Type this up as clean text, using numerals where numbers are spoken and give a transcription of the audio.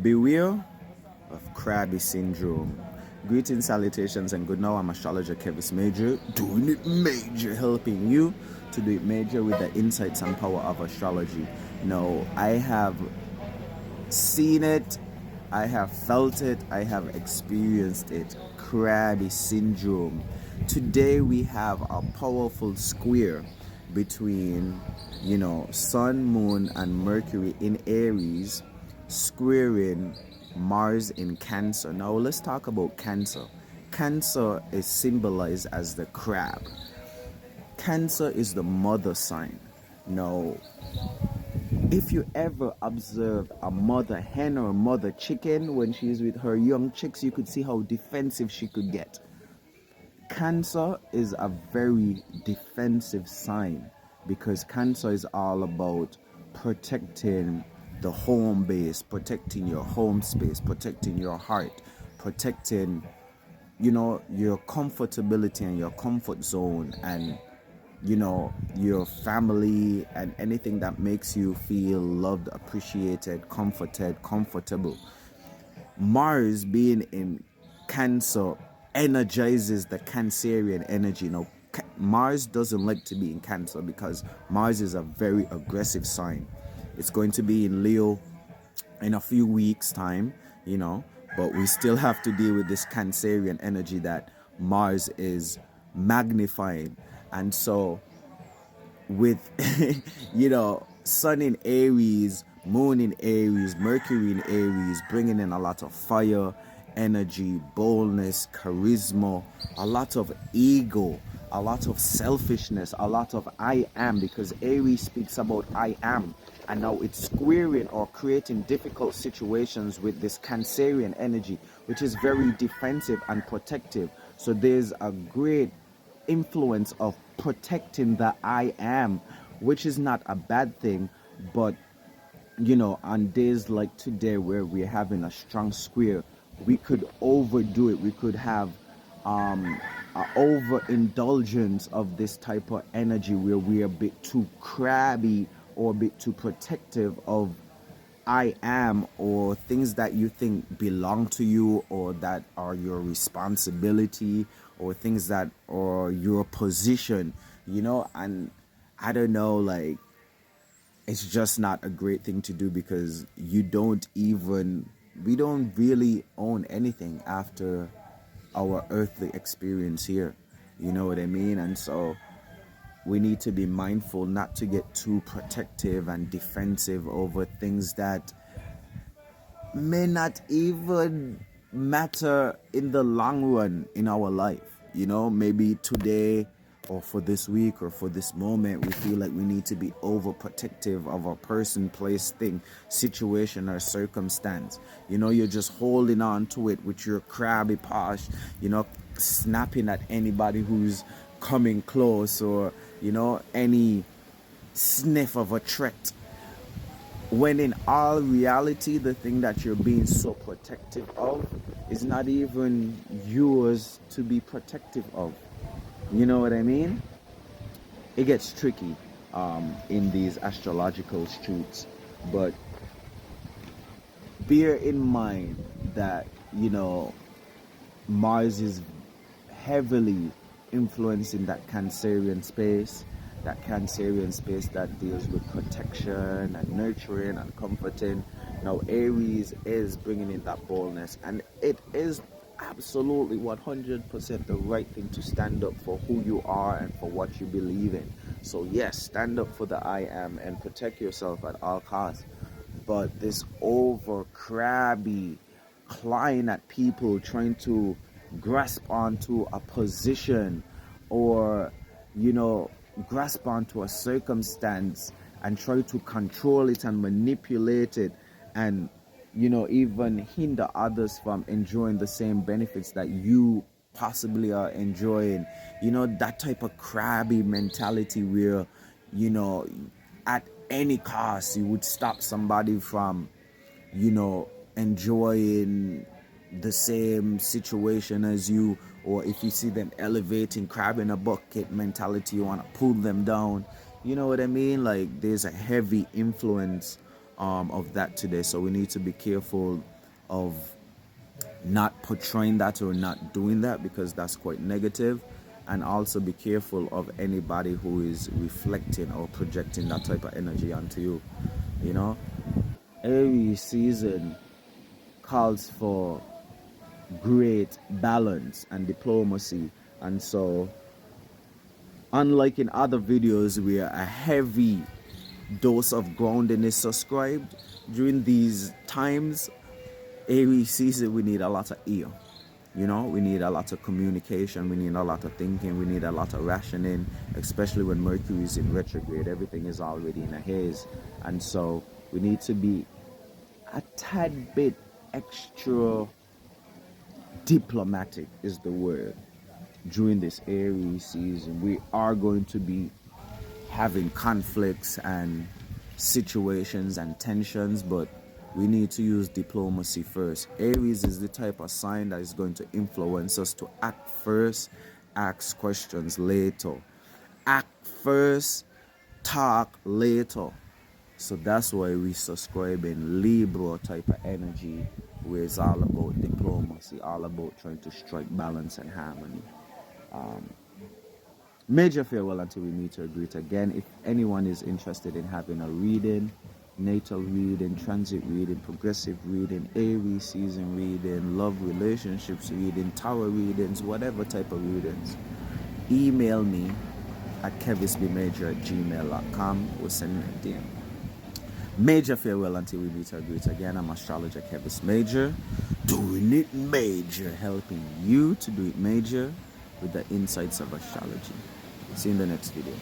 Beware of Crabby Syndrome. Greetings, salutations, and good now. I'm Astrologer Kevis Major, doing it major, helping you to do it major with the insights and power of astrology. Now, I have seen it, I have felt it, I have experienced it. Crabby Syndrome. Today we have a powerful square between, Sun, Moon, and Mercury in Aries, squaring Mars in Cancer. Now let's talk about Cancer. Cancer is symbolized as the crab. Cancer is the mother sign. Now, if you ever observe a mother hen or a mother chicken when she's with her young chicks, you could see how defensive she could get. Cancer is a very defensive sign because Cancer is all about protecting the home base, protecting your home space, protecting your heart, protecting, your comfortability and your comfort zone, and your family and anything that makes you feel loved, appreciated, comforted, comfortable. Mars being in Cancer energizes the Cancerian energy. Now, Mars doesn't like to be in Cancer because Mars is a very aggressive sign. It's going to be in Leo in a few weeks' time, but we still have to deal with this Cancerian energy that Mars is magnifying. And so with Sun in Aries, Moon in Aries, Mercury in Aries, bringing in a lot of fire, energy, boldness, charisma, a lot of ego, a lot of selfishness, a lot of I am, because Aries speaks about I am. And now it's squaring or creating difficult situations with this Cancerian energy, which is very defensive and protective. So there's a great influence of protecting the I am, which is not a bad thing. But on days like today where we're having a strong square, we could overdo it. We could have an overindulgence of this type of energy where we're a bit too crabby or a bit too protective of I am, or things that you think belong to you or that are your responsibility, or things that are your position, and I don't know, like, it's just not a great thing to do because we don't really own anything after our earthly experience here. You know what I mean? And so we need to be mindful not to get too protective and defensive over things that may not even matter in the long run in our life. Maybe today or for this week or for this moment, we feel like we need to be overprotective of a person, place, thing, situation, or circumstance. You're just holding on to it with your crabby posh, snapping at anybody who's coming close, or any sniff of a threat, when in all reality the thing that you're being so protective of is not even yours to be protective of. You know what I mean? It gets tricky in these astrological streets, but bear in mind that Mars is heavily influencing that Cancerian space, that deals with protection and nurturing and comforting. Now Aries is bringing in that boldness, and it is absolutely 100% the right thing to stand up for who you are and for what you believe in. So yes, stand up for the I am and protect yourself at all costs. But this over crabby clawing at people, trying to grasp onto a position, or grasp onto a circumstance and try to control it and manipulate it, and even hinder others from enjoying the same benefits that you possibly are enjoying. That type of crabby mentality where at any cost you would stop somebody from enjoying the same situation as you, or if you see them elevating, crab in a bucket mentality, you want to pull them down. You know what I mean? Like, there's a heavy influence of that today. So we need to be careful of not portraying that or not doing that, because that's quite negative. And also be careful of anybody who is reflecting or projecting that type of energy onto you. You know, Aries season calls for great balance and diplomacy. And so, unlike in other videos where a heavy dose of grounding is subscribed, during these times, Aries season, we need a lot of ear. You know, we need a lot of communication, we need a lot of thinking, we need a lot of rationing, especially when Mercury is in retrograde. Everything is already in a haze. And so we need to be a tad bit extra diplomatic, is the word, during this Aries season. We are going to be having conflicts and situations and tensions, but we need to use diplomacy first. Aries is the type of sign that is going to influence us to act first, ask questions later. Act first, talk later. So that's why we subscribe in Libra type of energy, where it's all about diplomacy, all about trying to strike balance and harmony. Major farewell until we meet or greet again. If anyone is interested in having a reading, natal reading, transit reading, progressive reading, Aries season reading, love relationships reading, tower readings, whatever type of readings, email me at kevisbmajor@gmail.com or send me a DM. Major farewell until we meet or greet again. I'm Astrologer Kevis Major, doing it major, helping you to do it major with the insights of astrology. See you in the next video.